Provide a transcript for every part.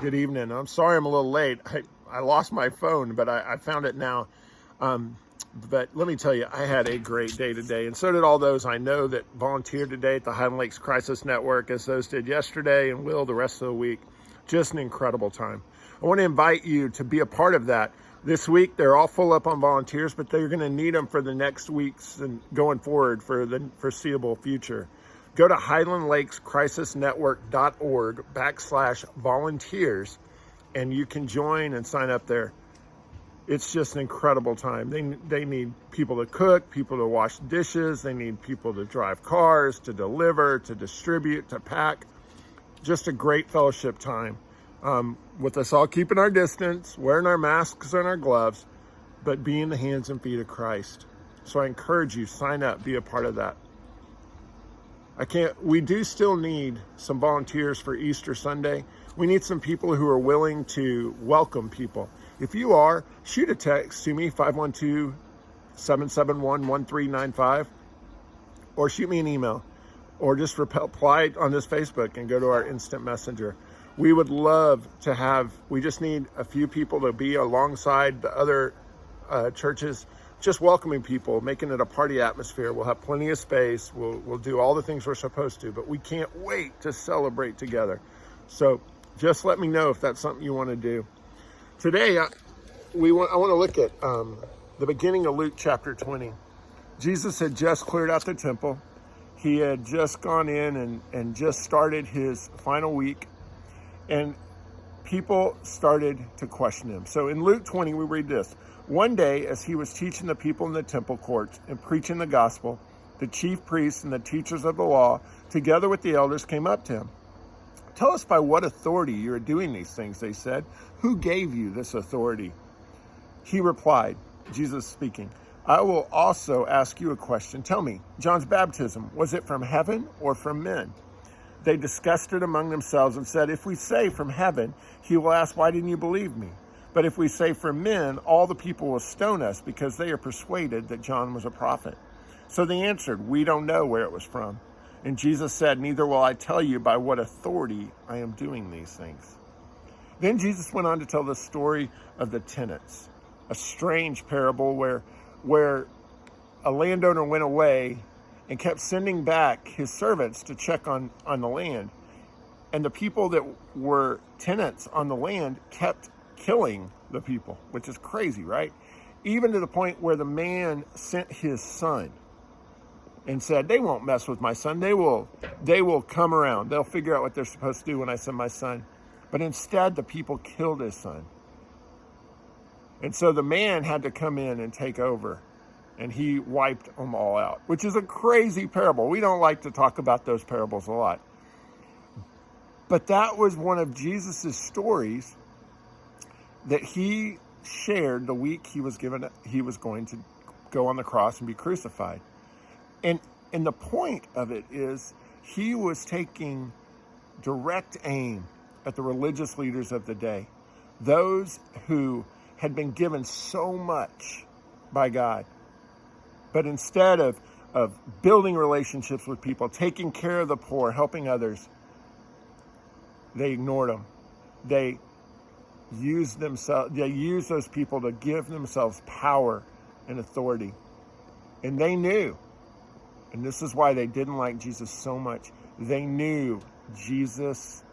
Good evening. I'm sorry I'm a little late. I lost my phone, but I found it now. But let me tell you, I had a great day today, and so did all those I know that volunteered today at the Highland Lakes Crisis Network, as those did yesterday and will the rest of the week. Just an incredible time. I want to invite you to be a part of that. This week, they're all full up on volunteers, but they're going to need them for the next weeks and going forward for the foreseeable future. Go to highlandlakescrisisnetwork.org/volunteers, and you can join and sign up there. It's just an incredible time. They need people to cook, people to wash dishes. They need people to drive cars, to deliver, to distribute, to pack. Just a great fellowship time with us all keeping our distance, wearing our masks and our gloves, but being the hands and feet of Christ. So I encourage you, sign up, be a part of that. We do still need some volunteers for Easter Sunday. We need some people who are willing to welcome people. If you are, shoot a text to me, 512-771-1395, or shoot me an email, or just reply on this Facebook and go to our instant messenger. We would love to we just need a few people to be alongside the other churches, just welcoming people, making it a party atmosphere. We'll have plenty of space. We'll do all the things we're supposed to, but we can't wait to celebrate together. So just let me know if that's something you want to do. Today, I want to look at the beginning of Luke chapter 20. Jesus had just cleared out the temple. He had just gone in and just started his final week, and people started to question him. So in Luke 20, we read this. One day, as he was teaching the people in the temple courts and preaching the gospel, the chief priests and the teachers of the law, together with the elders, came up to him. "Tell us by what authority you are doing these things," they said. "Who gave you this authority?" He replied, Jesus speaking, "I will also ask you a question. Tell me, John's baptism, was it from heaven or from men?" They discussed it among themselves and said, "If we say from heaven, he will ask, 'Why didn't you believe me?' But if we say from men, all the people will stone us because they are persuaded that John was a prophet." So they answered, "We don't know where it was from." And Jesus said, "Neither will I tell you by what authority I am doing these things." Then Jesus went on to tell the story of the tenants, a strange parable where a landowner went away and kept sending back his servants to check on the land. And the people that were tenants on the land kept killing the people, which is crazy, right? Even to the point where the man sent his son and said, "They won't mess with my son. They will come around. They'll figure out what they're supposed to do when I send my son." But instead, the people killed his son. And so the man had to come in and take over, and he wiped them all out, which is a crazy parable. We don't like to talk about those parables a lot. But that was one of Jesus's stories that he shared the week he was going to go on the cross and be crucified. And the point of it is he was taking direct aim at the religious leaders of the day, those who had been given so much by God. But instead of building relationships with people, taking care of the poor, helping others, they ignored them. They used those people to give themselves power and authority. And they knew, and this is why they didn't like Jesus so much, they knew Jesus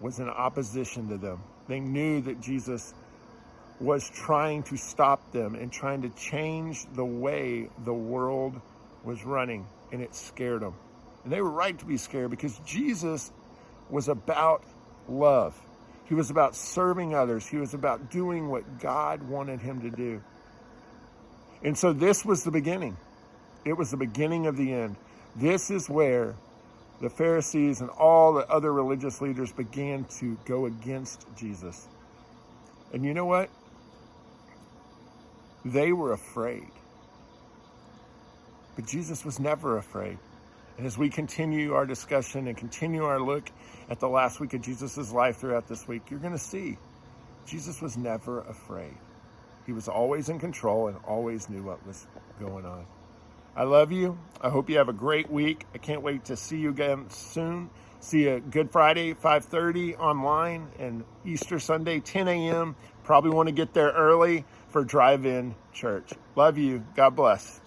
was in opposition to them. They knew that Jesus was trying to stop them and trying to change the way the world was running, and it scared them. And they were right to be scared, because Jesus was about love. He was about serving others. He was about doing what God wanted him to do. And so this was the beginning. It was the beginning of the end. This is where the Pharisees and all the other religious leaders began to go against Jesus. And you know what? They were afraid. But Jesus was never afraid. And as we continue our discussion and continue our look at the last week of Jesus' life throughout this week, you're going to see Jesus was never afraid. He was always in control and always knew what was going on. I love you. I hope you have a great week. I can't wait to see you again soon. See you Good Friday, 5:30 online, and Easter Sunday, 10 a.m. Probably want to get there early for drive-in church. Love you. God bless.